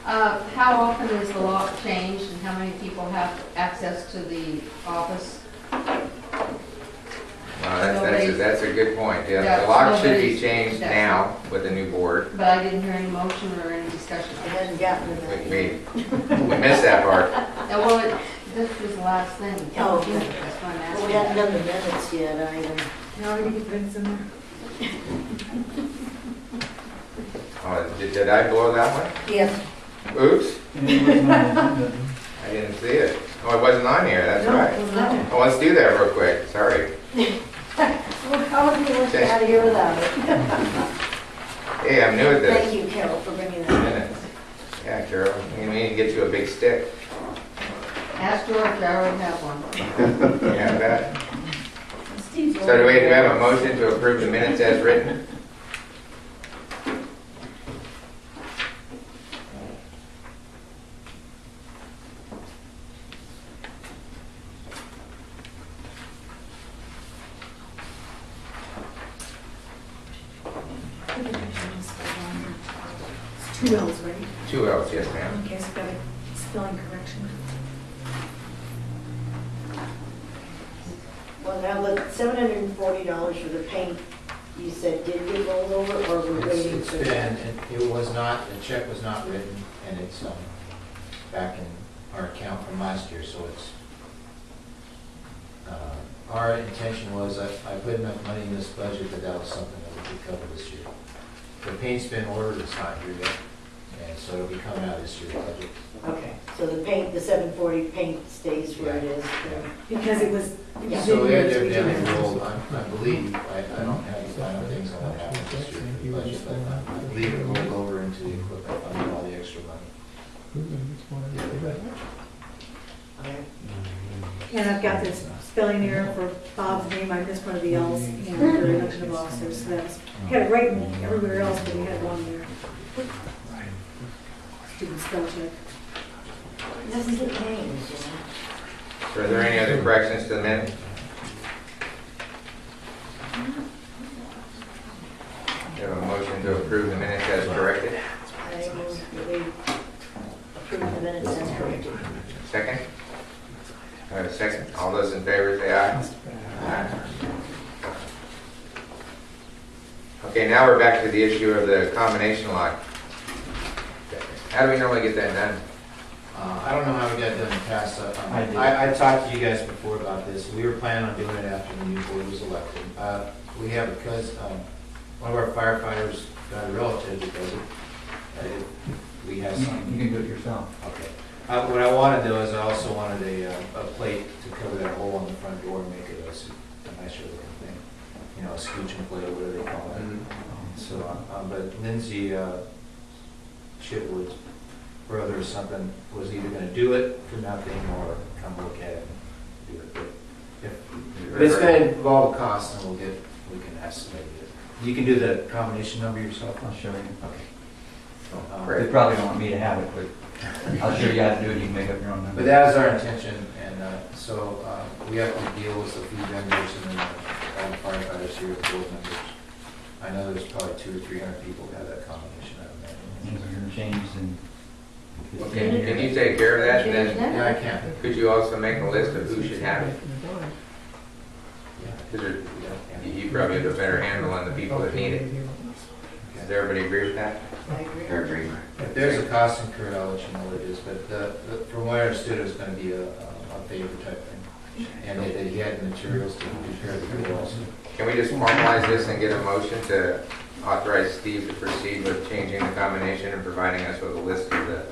How often is the lock changed and how many people have access to the office? That's a good point. Yeah, Yeah, the lock should be nobody's- changed that's now with the new board. But I didn't hear any motion or any discussion. It hasn't gotten to that. We missed that part. Well, this was the last thing. Oh, That's okay. why I'm Well, we asking. haven't done the minutes yet either. No, we get Vince in there. Oh, did I blow that one? Yes. Oops, I didn't see it. Oh, it wasn't on here, that's No, it right. was not. Oh, let's do that real quick, sorry. Well, how would we look out of here without it? Hey, I'm new at this. Thank you, Carol, for bringing that up. Minutes. Yeah, Carol, we need to get you a big stick. Ask George, I already have one. Yeah, that. So do we have a motion to approve the minutes as written? It's 2 L's, right? 2 L's, yes ma'am. Okay, so got a spelling correction. Well, now the $740 for the paint, you said did get rolled over, or we're waiting It's for been, that? it was not, the check was not written, and it's back in our account from last year, so it's, our intention was, I put enough money in this budget that that was something that we could cover this year. The paint's been ordered, it's not here yet, and so it'll be coming out of this year's budget. Okay, so the paint, the 740 paint stays where it is. Because it was. Yeah. So we they're did down it. and rolled, I believe, I don't have the final things on what happened this year for the budget, but I believe it rolled over into the equipment fund and all the extra money. Okay. And I've got this spelling error for Bob's name, I missed one of the L's, and the election of officers, so that was, had it right in everywhere else, but we had one there. Student spell check. It doesn't get names, you know? So are there any other corrections to the minutes? You have a motion to approve the minutes as corrected? I move that we approve the minutes as corrected. Second? Second. All those in favor say aye. Aye. Okay, now we're back to the issue of the combination lock. How do we normally get that done? I don't know how we got done in the past. I did. I talked to you guys before about this. We were planning on doing it after the new board was elected. We have, because one of our firefighters got a relative that does it. We have some. You can do it yourself. Okay. What I want to do is I also wanted a plate to cover that hole on the front door and make it a nicer looking thing. You know, a scooching plate or whatever they call it. So, but Lindsay Chitwood's brother or something was either going to do it for nothing or come look at it and do it. But it's going to involve a cost, and we can estimate it. You can do the combination number yourself. I'll show you. Okay. They probably don't want me to have it, but I'll show you how to do it. You can make up your own But number. that is our intention, and so we have to deal with the few vendors and then all the firefighters here, the board members. I know there's probably 200 or 300 people who have that combination, I Things imagine. are gonna change and. Can you take care of that? And then Yeah, I can. could you also make a list of who should have it? Yeah. Because you probably have a better handle on the people that need it. Does everybody agree with that? I agree. If there's a cost incurred, I'll let you know what it is, but from what I understood, it was going to be a favor type thing. And that he had the materials to prepare the bill also. Can we just formalize this and get a motion to authorize Steve to proceed with changing the combination and providing us with a list of the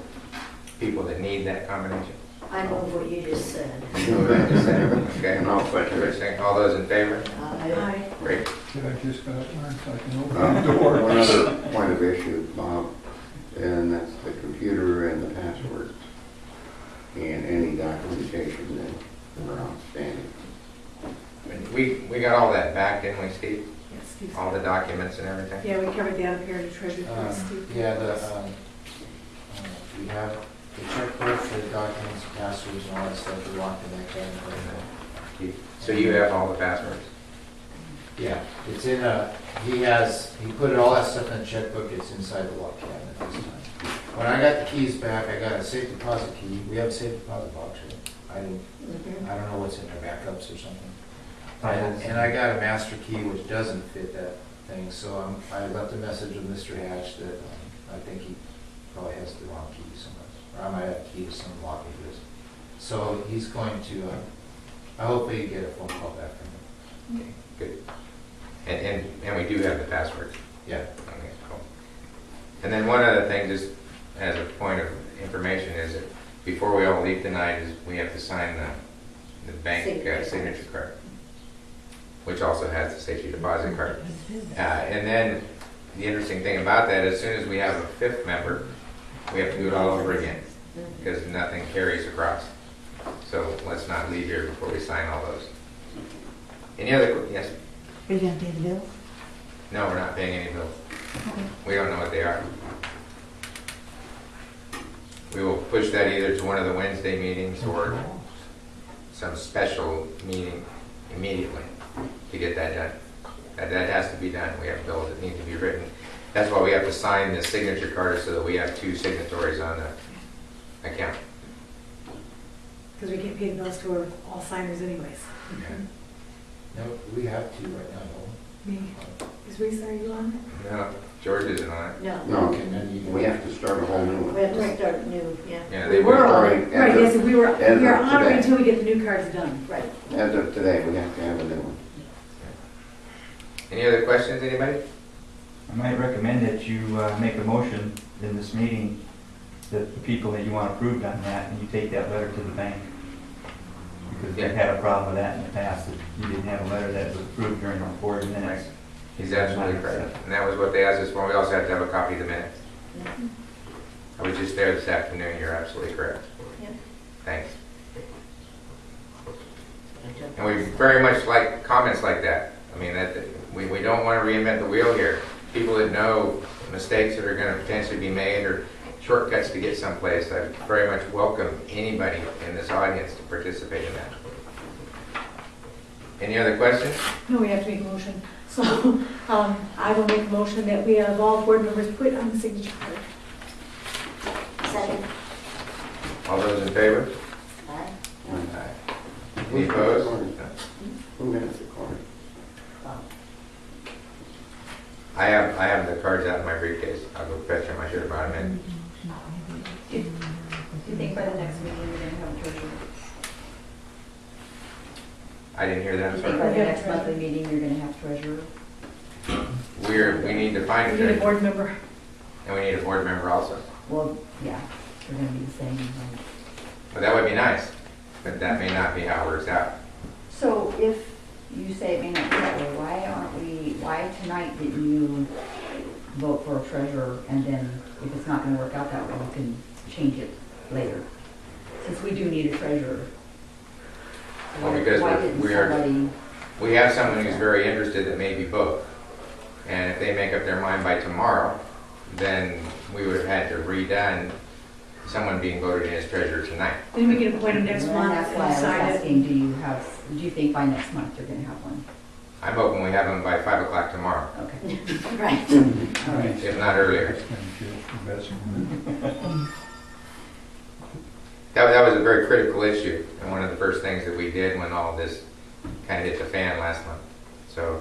people that need that combination? I move what you just said. Okay. And I'll second it. Second. All those in favor? Aye. Great. Did I just got it learned so I can open the door? One other point of issue, Bob, and that's the computer and the passwords and any documentation that are outstanding. We got all that back, didn't we, Steve? Yes, Steve's- All the documents and everything? Yeah, we covered that up here in the treasury. Yeah, we have the checkbook, the documents, passwords, and all that stuff, we locked in that cabinet. So you have all the passwords? Yeah, it's in he put all that stuff in a checkbook, it's inside the lock cabinet this time. when I got the keys back, I got a safe deposit key. We have a safe deposit box, right? I don't know what's in their backups or something. And I got a master key which doesn't fit that thing, so I left a message with Mr. Hatch that I think he probably has the wrong key somewhere. Or I might have a key to some lock of his. So he's going to, I hope we get a phone call back from him. Okay, good. And we do have the password. Yeah. Okay, cool. And then one other thing, just as a point of information, is that before we all leave tonight, is we have to sign the bank signature card, which also has the safety deposit card. And then the interesting thing about that, as soon as we have a fifth member, we have to do it all over again, because nothing carries across. So let's not leave here before we sign all those. Any other, yes? Are you gonna pay the bill? No, we're not paying any bills. We don't know what they are. We will push that either to one of the Wednesday meetings or some special meeting immediately to get that done. That has to be done. We have bills that need to be written. That's why we have to sign the signature card so that we have two signatories on the account. Because we can't pay the bills to our all signers anyways. No, we have to right now, don't Me, is Risa, are you on No, George isn't on it. No, No, we? Okay, then you we have to start a whole new we one. have to start new, yeah. Yeah, it? they We were will. on starting it. Right, as yes, of- we were as of on it today. until we get the new cards done. Right. As of today, we have to have a new one. Any other questions, anybody? I might recommend that you make a motion in this meeting that the people that you want approved on that, and you take that letter to the bank. Because they've had a problem with that in the past, that you didn't have a letter that was approved during the board minutes. He's absolutely correct. And that was what they asked us for. We also have to have a copy of the minutes. I was just there this afternoon. You're absolutely correct. Yeah. Thanks. And we very much like comments like that. I mean, we don't want to reinvent the wheel here. People that know mistakes that are going to potentially be made or shortcuts to get someplace, I very much welcome anybody in this audience to participate in that. Any other questions? No, we have to make a motion. So, I will make a motion that we have all board members put on the signature card. Second. All those in favor? Aye. Aye. Any opposed? Who has the card? I have the cards out in my briefcase. I'll go fetch them. I should have brought them in. Do you think by the next meeting we're gonna have a treasurer? I didn't hear that. I'm Do you think sorry. by the next monthly meeting you're gonna have treasurer? We need to find a We need a treasurer, board member. and we need a board member also. Well, yeah, we're gonna be the same. Right? But that would be nice, but that may not be how it works out. So if you say it may not be that way, why tonight didn't you vote for a treasurer, and then if it's not gonna work out that way, we can change it later? Since we do need a treasurer. Well, because Why didn't we are- somebody- We have someone who's very interested that may be both. And if they make up their mind by tomorrow, then we would have had to redone someone being voted in as treasurer tonight. Then we can appoint him next And month that's and why I was decide it. asking, do you think by next month you're gonna have one? I'm hoping we have them by 5 o'clock tomorrow, Okay. Right. All right. if not earlier. That's kind of feels for Bessie. That was a very critical issue, and one of the first things that we did when all this kind of hit the fan last month. So,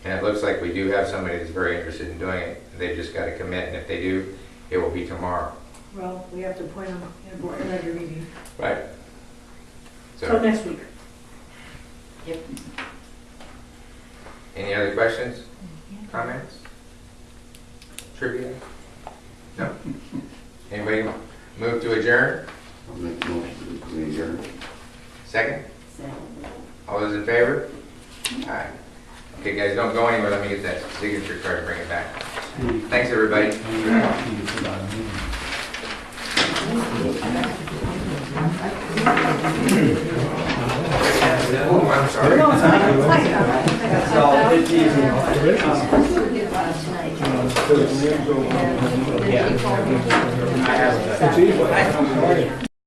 and it looks like we do have somebody that's very interested in doing it. They've just got to commit, and if they do, it will be tomorrow. Well, we have to appoint him in a board, in a regular meeting. Right. So So, next week. Yep. any other questions, comments, trivia? No? Anybody move to adjourn? I'll make a motion to adjourn. Second? Second. All those in favor? All right. Okay, guys, don't go anywhere. Let me get that signature card and bring it back. Thanks, everybody. Oh, I'm sorry. No, it's fine, it's fine. I have that. It's easy.